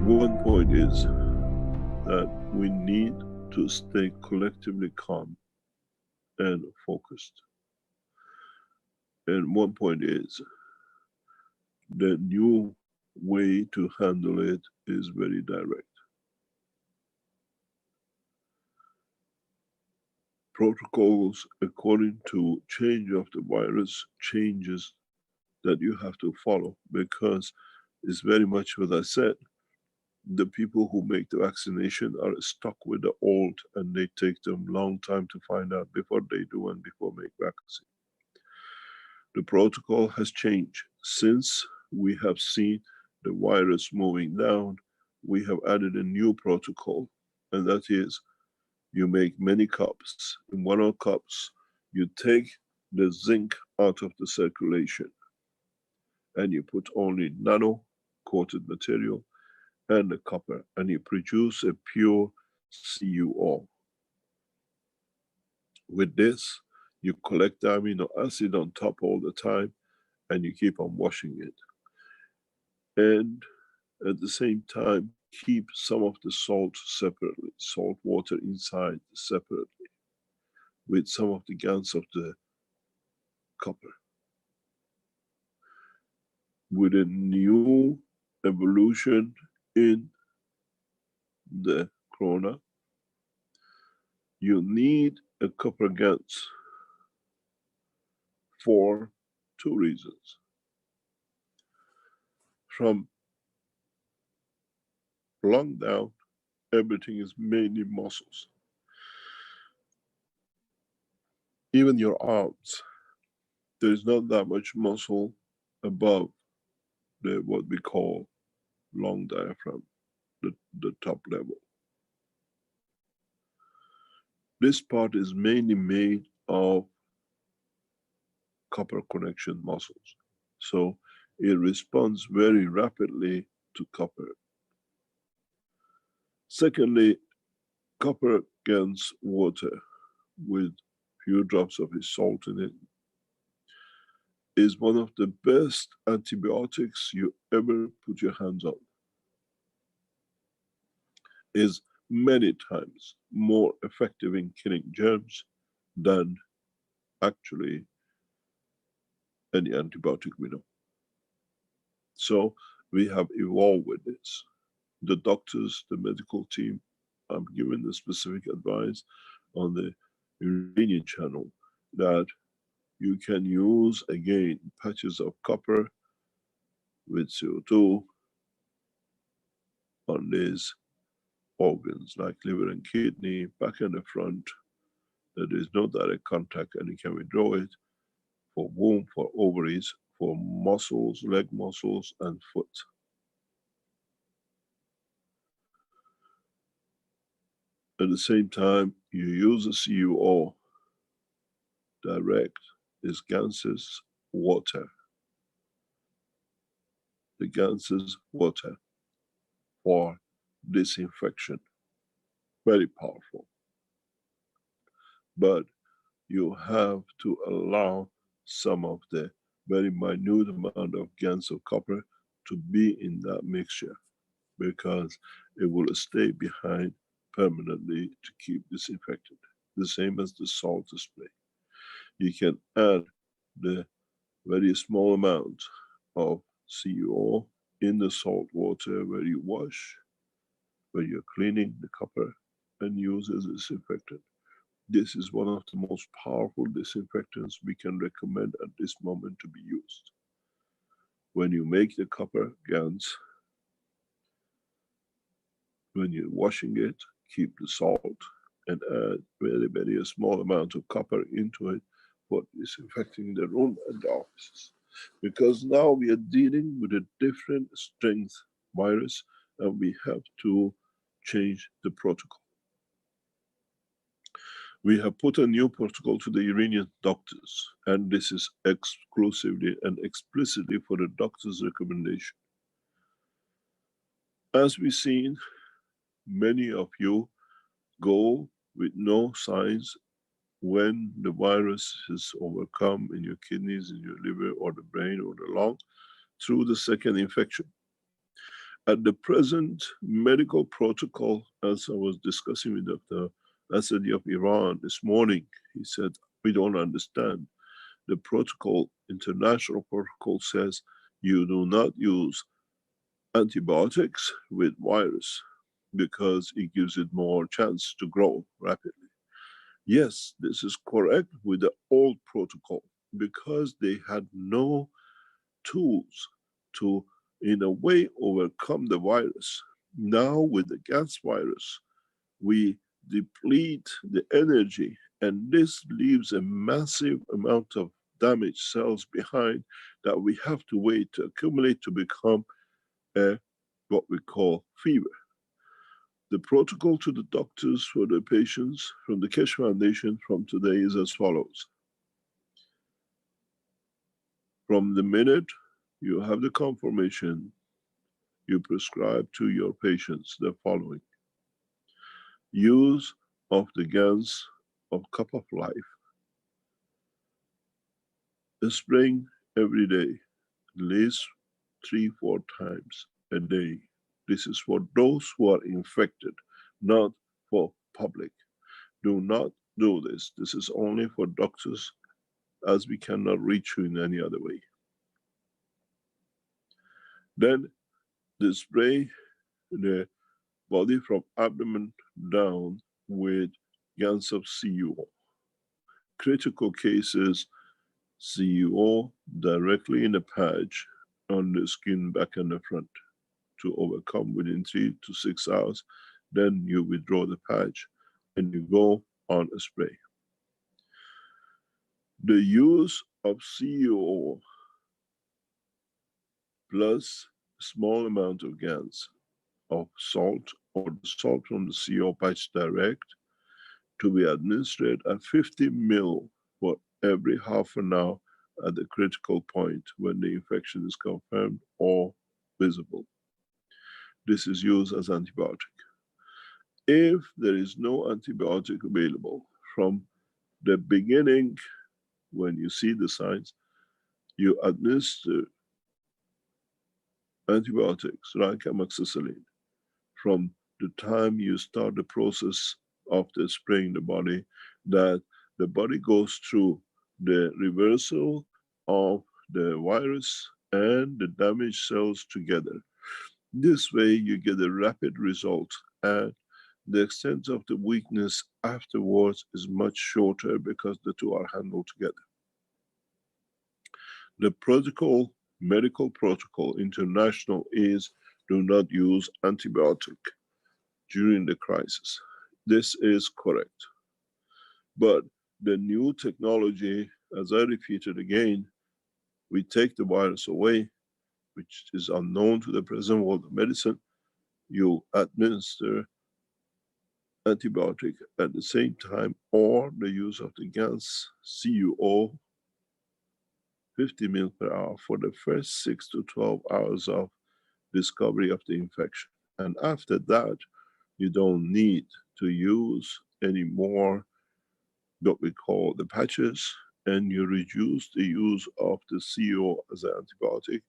One point is that we need to stay collectively calm and focused. And one point is the new way to handle it is very direct. Protocols according to change of the virus, changes that you have to follow, because it's very much what I said. The people who make the vaccination are stuck with the old, and they take them long time to find out before they do and before make vaccine. The protocol has changed since we have seen the virus moving down. We have added a new protocol, and that is you make many cups. In one of the cups, you take the zinc out of the circulation and you put only nano coated material and the copper, and you produce a pure CuO. With this, you collect the amino acid on top all the time and you keep on washing it. And at the same time, keep some of the salt separately, salt water inside separately, with some of the Gans of the copper. With a new evolution in the corona, you need a copper Gans for two reasons. From lung down, everything is mainly muscles. Even your arms, there is not that much muscle above the what we call lung diaphragm, the top level. This part is mainly made of copper connection muscles. So it responds very rapidly to copper. Secondly, copper Gans water with few drops of its salt in it is one of the best antibiotics you ever put your hands on. Is many times more effective in killing germs than actually any antibiotic we know. So we have evolved with this. The doctors, the medical team, I'm giving the specific advice on the Iranian channel that you can use again patches of copper with CO2 on these organs like liver and kidney, back and the front. There is no direct contact and you can withdraw it for womb, for ovaries, for muscles, leg muscles and foot. At the same time, you use a CuO direct, is Gans's water. The Gans's water for disinfection. Very powerful. But you have to allow some of the very minute amount of Gans of copper to be in that mixture, because it will stay behind permanently to keep disinfected. The same as the salt spray. You can add the very small amount of CuO in the salt water where you wash, where you're cleaning the copper, and use as a disinfectant. This is one of the most powerful disinfectants we can recommend at this moment to be used. When you make the copper Gans, when you're washing it, keep the salt and add very, very small amount of copper into it for disinfecting the room and the offices. Because now we are dealing with a different strength virus and we have to change the protocol. We have put a new protocol to the Iranian doctors, and this is exclusively and explicitly for the doctor's recommendation. As we've seen, many of you go with no signs when the virus is overcome in your kidneys, in your liver, or the brain, or the lung, through the second infection. At the present medical protocol, as I was discussing with Dr. Asadi of Iran this morning, he said, we don't understand. The protocol, international protocol says you do not use antibiotics with virus because it gives it more chance to grow rapidly. Yes, this is correct with the old protocol because they had no tools to, in a way, overcome the virus. Now with the Gans virus, we deplete the energy, and this leaves a massive amount of damaged cells behind that we have to wait to accumulate to become a, what we call fever. The protocol to the doctors for the patients from the Keshe Foundation from today is as follows. From the minute you have the confirmation, you prescribe to your patients the following. Use of the Gans of Cup of Life, spraying every day, at least 3-4 times a day. This is for those who are infected, not for public. Do not do this. This is only for doctors, as we cannot reach you in any other way. Then they spray the body from abdomen down with Gans of CUO. Critical cases, CUO directly in the patch on the skin back and the front to overcome within 3 to 6 hours. Then you withdraw the patch and you go on a spray. The use of CUO plus small amount of Gans of salt or the salt from the CO patch direct to be administered at 50 ml for every half an hour at the critical point when the infection is confirmed or visible. This is used as antibiotic. If there is no antibiotic available from the beginning, when you see the signs, you administer antibiotics like amoxicillin from the time you start the process of the spraying the body, that the body goes through the reversal of the virus and the damaged cells together. This way you get a rapid result, and the extent of the weakness afterwards is much shorter because the two are handled together. The protocol, medical protocol, international, is do not use antibiotic during the crisis. This is correct. But the new technology, as I repeated again, we take the virus away, which is unknown to the present world of medicine. You administer antibiotic at the same time, or the use of the Gans CUO 50 ml per hour for the first 6 to 12 hours of discovery of the infection. And after that, you don't need to use any more what we call the patches, and you reduce the use of the CO as an antibiotic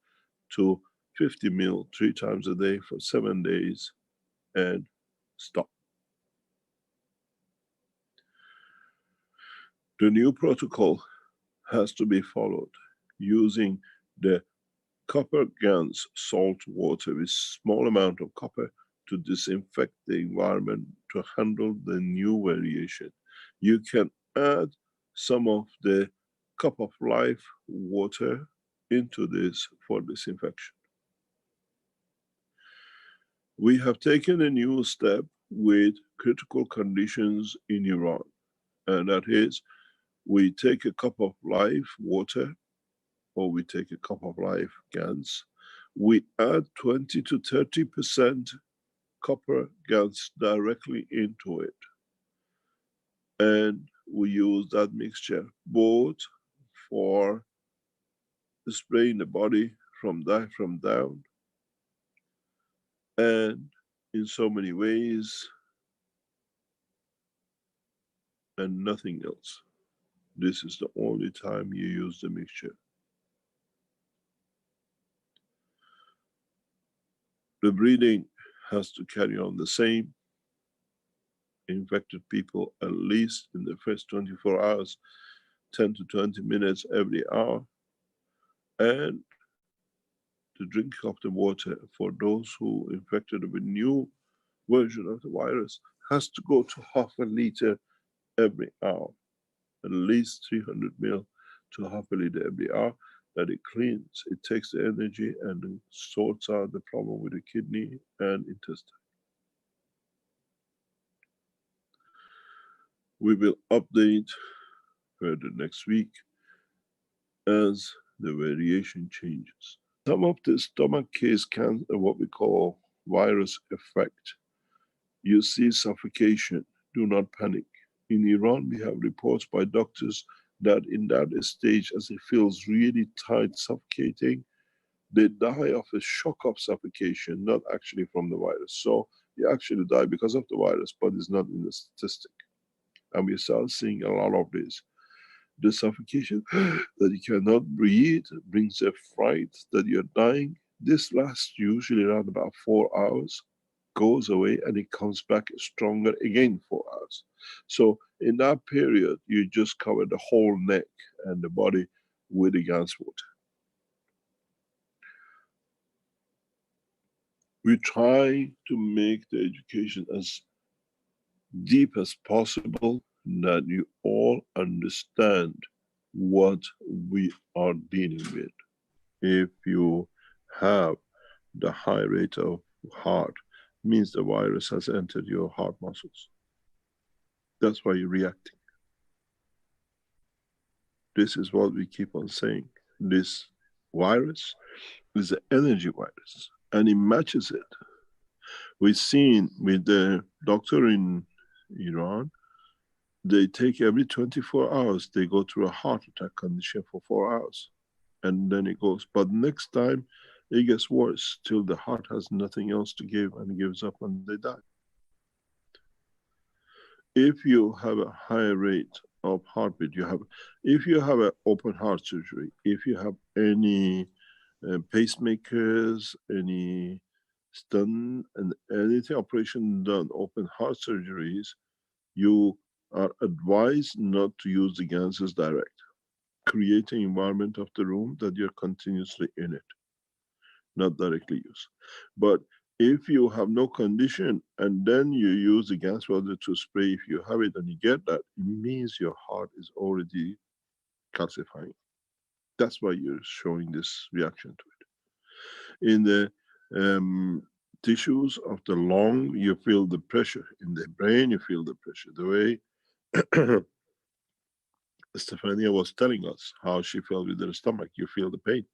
to 50 ml 3 times a day for 7 days and stop. The new protocol has to be followed using the copper Gans salt water with small amount of copper to disinfect the environment to handle the new variation. You can add some of the Cup of Life water into this for disinfection. We have taken a new step with critical conditions in Iran, and that is we take a Cup of Life water, or we take a Cup of Life Gans, we add 20 to 30% copper Gans directly into it. And we use that mixture both for spraying the body from diaphragm down, and in so many ways, and nothing else. This is the only time you use the mixture. The breathing has to carry on the same. Infected people, at least in the first 24 hours, 10 to 20 minutes every hour. And the drinking of the water for those who infected with new version of the virus has to go to half a liter every hour. At least 300 ml to half a liter every hour, that it cleans, it takes the energy and it sorts out the problem with the kidney and intestine. We will update further next week as the variation changes. Some of the stomach case can, what we call virus effect. You see suffocation, do not panic. In Iran, we have reports by doctors that in that stage, as it feels really tight, suffocating, they die of a shock of suffocation, not actually from the virus. So you actually die because of the virus, but it's not in the statistic. And we start seeing a lot of this. The suffocation that you cannot breathe brings a fright that you're dying. This lasts usually around about 4 hours, goes away, and it comes back stronger again 4 hours. So in that period, you just cover the whole neck and the body with the Gans water. We try to make the education as deep as possible, that you all understand what we are dealing with. If you have the high rate of heart, means the virus has entered your heart muscles. That's why you're reacting. This is what we keep on saying. This virus is an energy virus, and it matches it. We've seen with the doctor in Iran, they take every 24 hours, they go through a heart attack condition for 4 hours. And then it goes. But next time, it gets worse till the heart has nothing else to give and gives up and they die. If you have a higher rate of heartbeat, if you have an open heart surgery, if you have any pacemakers, any stent and anything operation done, open heart surgeries, you are advised not to use the Ganses direct. Create an environment of the room that you're continuously in it, not directly use. But if you have no condition and then you use the Gans water to spray, if you have it and you get that, it means your heart is already calcifying. That's why you're showing this reaction to it. In the tissues of the lung, you feel the pressure. In the brain, you feel the pressure. The way Stefania was telling us how she felt with her stomach, you feel the pain.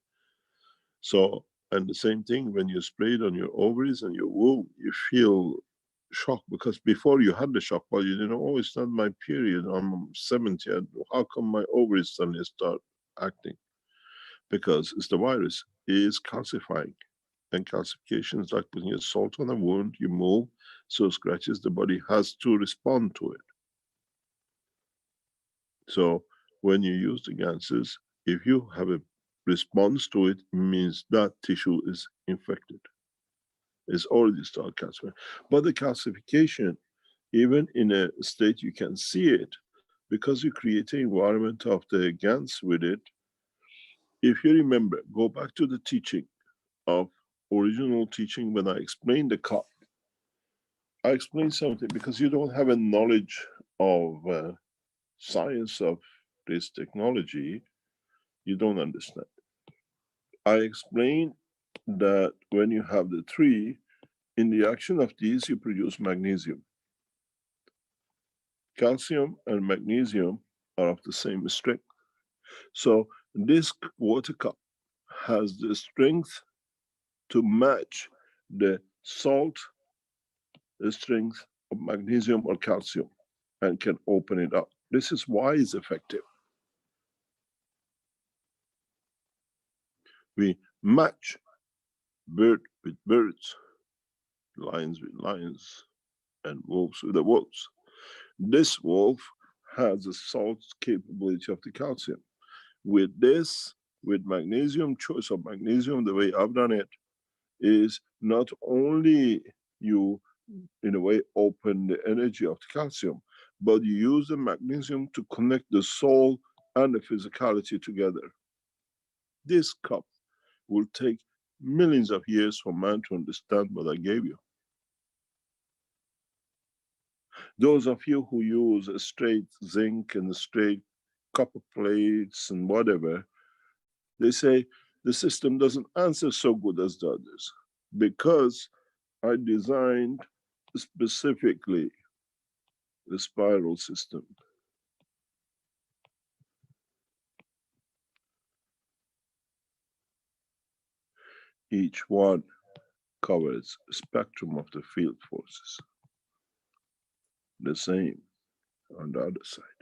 So, and the same thing when you spray it on your ovaries and your womb, you feel shock, because before you had the shock, but you didn't know, oh, it's not my period, I'm 70, how come my ovaries suddenly start acting? Because it's the virus, it is calcifying. And calcification is like putting a salt on a wound, you move, so scratches, the body has to respond to it. So when you use the Ganses, if you have a response to it, means that tissue is infected. It's already started calcifying. But the calcification, even in a state you can see it, because you create an environment of the Gans with it. If you remember, go back to the teaching of original teaching when I explained the cup. I explained something because you don't have a knowledge of science of this technology, you don't understand. I explained that when you have the three, in the action of these, you produce magnesium. Calcium and magnesium are of the same strength. So this water cup has the strength to match the salt, the strength of magnesium or calcium, and can open it up. This is why it's effective. We match bird with birds, lions with lions, and wolves with the wolves. This wolf has the salt capability of the calcium. With this, with magnesium, choice of magnesium, the way I've done it is not only you, in a way, open the energy of the calcium, but you use the magnesium to connect the soul and the physicality together. This cup will take millions of years for man to understand what I gave you. Those of you who use a straight zinc and a straight copper plates and whatever, they say the system doesn't answer so good as the others, because I designed specifically the spiral system. Each one covers a spectrum of the field forces. The same on the other side.